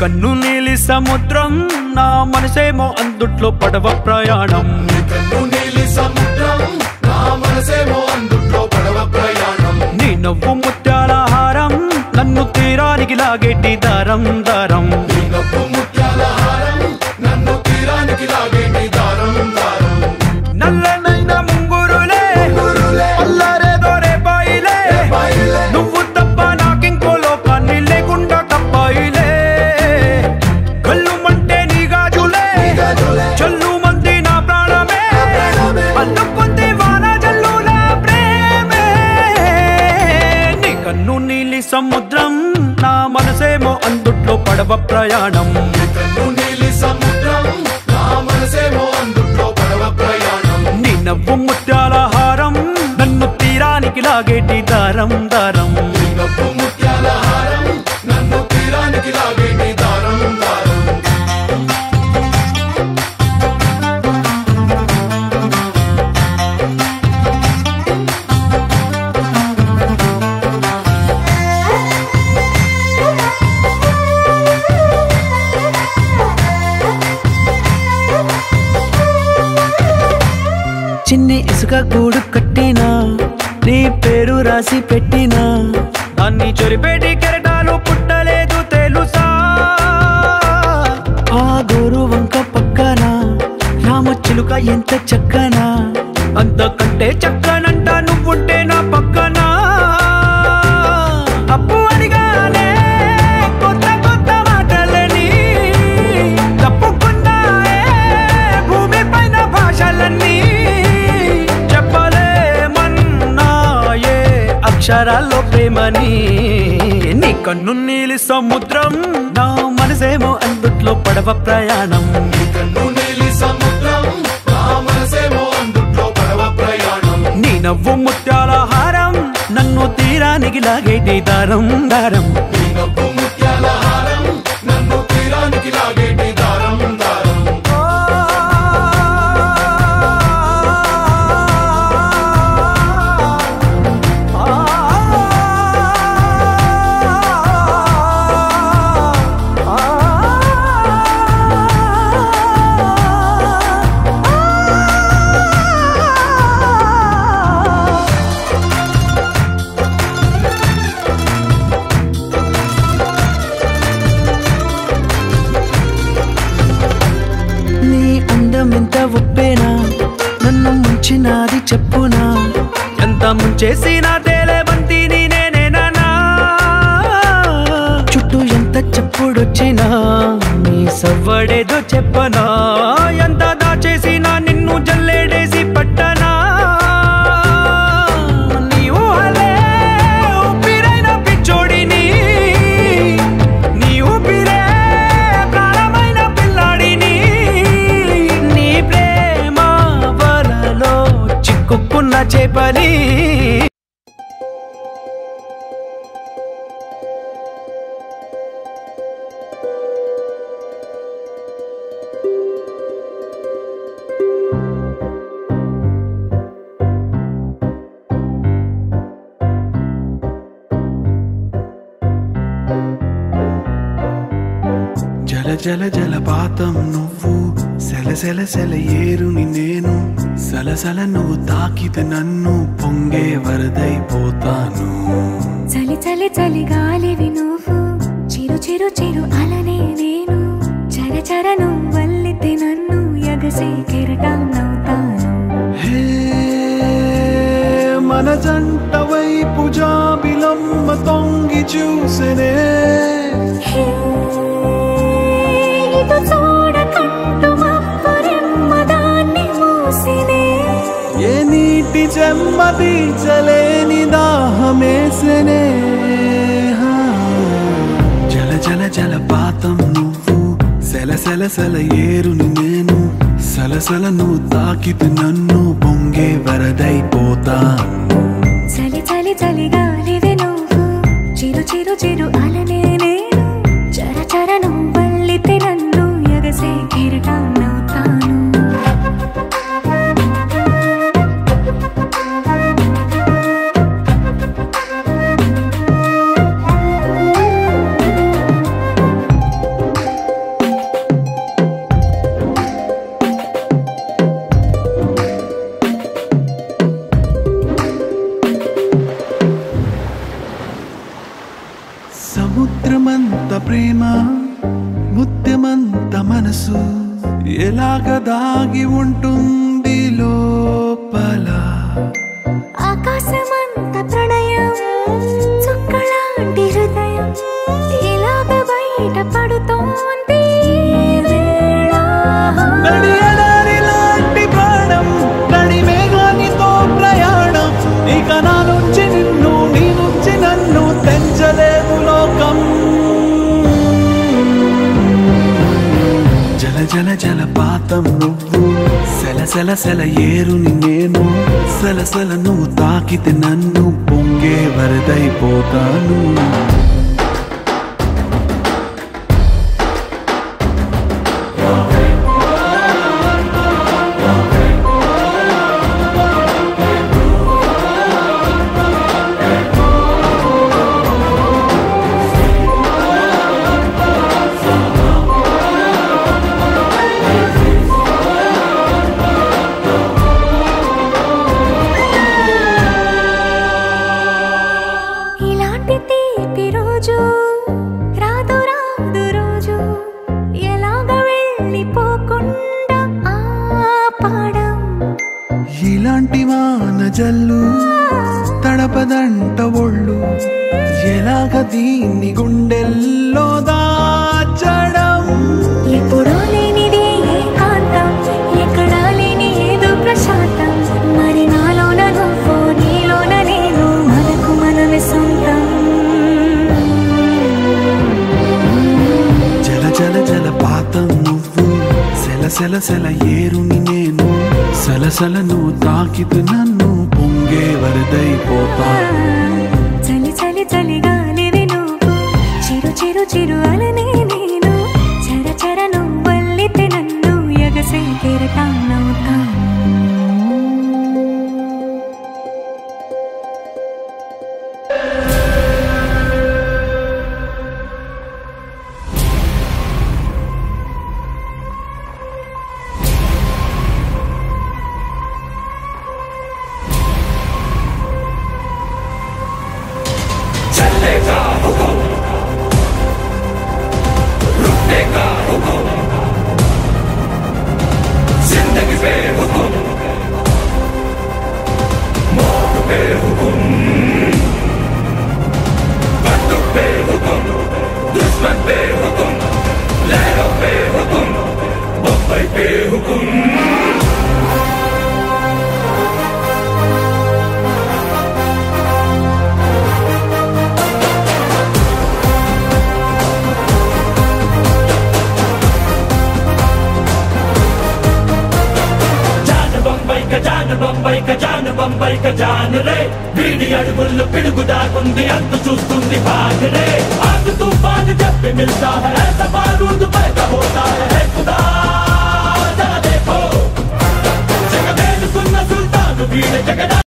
కన్ను నీలి సముద్రం నా మనసేమో అందుట్లో పడవ ప్రయాణం నీ నవ్వు ముత్యాల హారం నన్ను తీరానికి లాగేటి దారం దారం నల్లనైన ముంగురులే అల్లారేదో రేపాయిలే నువ్వు తప్ప నాకింకో లోకాన్ని లేకుండా తప్పాయిలే కళ్ళు మంటే నీ గాజులే చల్లు మంది నా ప్రాణమే అల్లుకుంది వాన జల్లుల ప్రేమే నీ కన్ను నీలి సముద్రం నా మనసేమో అందుట్లో పడవ ప్రయాణం నీ నవ్వు ముత్యాల హారం నన్ను తీరానికి లాగేటి దారం దారం చిన్ని ఇసుక గూడు కట్టినా నీ పేరు రాసి పెట్టినా దాన్ని చొరిపేటి కెరటాలు పుట్టలేదు తెలుసా ఆ గోరు వంక పక్కన రామచిలుక ఎంత చక్కనా అంతకంటే చక్కనంట నువ్వుంటే నా పక్కన అప్పు అడిగానే కొత్త కొత్త మాటలని తప్పుకున్నాయే భూమి పైన భాషలన్నీ అక్షరాల్లో ప్రేమని నీ కన్ను నీలి సముద్రం నా మనసేమో అందుట్లో పడవ ప్రయాణం నీ నవ్వు ముత్యాల హారం నన్ను తీరానికి లాగేటి దారం దారం ఎంత ఒప్పేనా నన్ను ముంచినాది చెప్పునా ఎంత ముంచేసినా తేలేవంతిని నేనేనా చుట్టూ ఎంత చెప్పుడొచ్చినా నీ సవ్వడేదో చెప్పనా ఎంత దాచేసినా నిన్ను జల్లేడేసి పట్టనా నీ ఊహలే ఊపిరైన పిచ్చోడిని నీ ఊపిరే ప్రాణమైన పిల్లాడిని చిక్కుకున్న చేపని జల జల జలపాతం నువ్వు సెల సెల సెల ఏరుని నేను సలసల నువ్వు తాకితే నన్ను పొంగే వరదైపోతాను చలి చలి చలి గాలివి నువ్వు చిరు చిరు చిరు అలనే నేను చర చర నువ్వల్లితే నన్ను ఎగసే కెరటాన్నవుతాను హే మన జంట వైపు జాబిలమ్మ తొంగి చూసెనే ఏ నీటి చెమ్మ తీర్చలేని దాహమేసనే జల జల జలపాతం నువ్వు సెల సెల సెల ఏరుని నేను సలసల నువ్వు తాకితే నన్ను పొంగే వరదైపోతాను చలి చలి చలి గాలివి నువ్వు చిరు చిరు చిరు అలనే నేను చర చర నువ్వల్లితే నన్ను ఎగసే కెరటాన్నవుతాను ప్రేమ ముత్యమంత మనసు ఎలాగ దాగి ఉంటుంది లోపల ఆకాశమంత ప్రణయం చుక్కలాంటి హృదయం ఇలాగ బయట పడుతోంది లాంటి ప్రాణం నడి మేఘానితో ప్రయాణం ఇక నా నుంచి నిన్ను నీ నుంచి నన్ను తెంచలేదు లోకం జల జల జలపాతం నువ్వు సెల సెల సెల ఏరుని నేను సలసల నువ్వు తాకితే నన్ను పొంగే వరదైపోతాను ఇలాంటి వాన జల్లు తడపదంట ఒళ్ళు ఎలాగ దీన్ని గుండెల్లో దాచడం ఎప్పుడో లేనిది ఏకాంతం ఎక్కడా లేని ఏదో ప్రశాంతం మరి నాలోన నువ్వు నీలోన నేను మనకు మనమే సొంతం జల జల జలపాతం నువ్వు సెల సెల సెల ఏరుని నేను సలసల నువ్వు తాకితే నన్ను పొంగే వరదైపోతా చలి చలి చలి గాలివి నువ్వు చిరు చిరు చిరు అలనే నేను చర చర నువ్వల్లితే నన్ను ఎగసే కెరటాన్నవుతా बंबई का जान रे बीड़ी अड़गुल्लू पिड़गु दागुंदी अंत चूस्तुंदी भाग रे आग तूफान जब भी मिलता है ऐसा बारूद पैदा होता है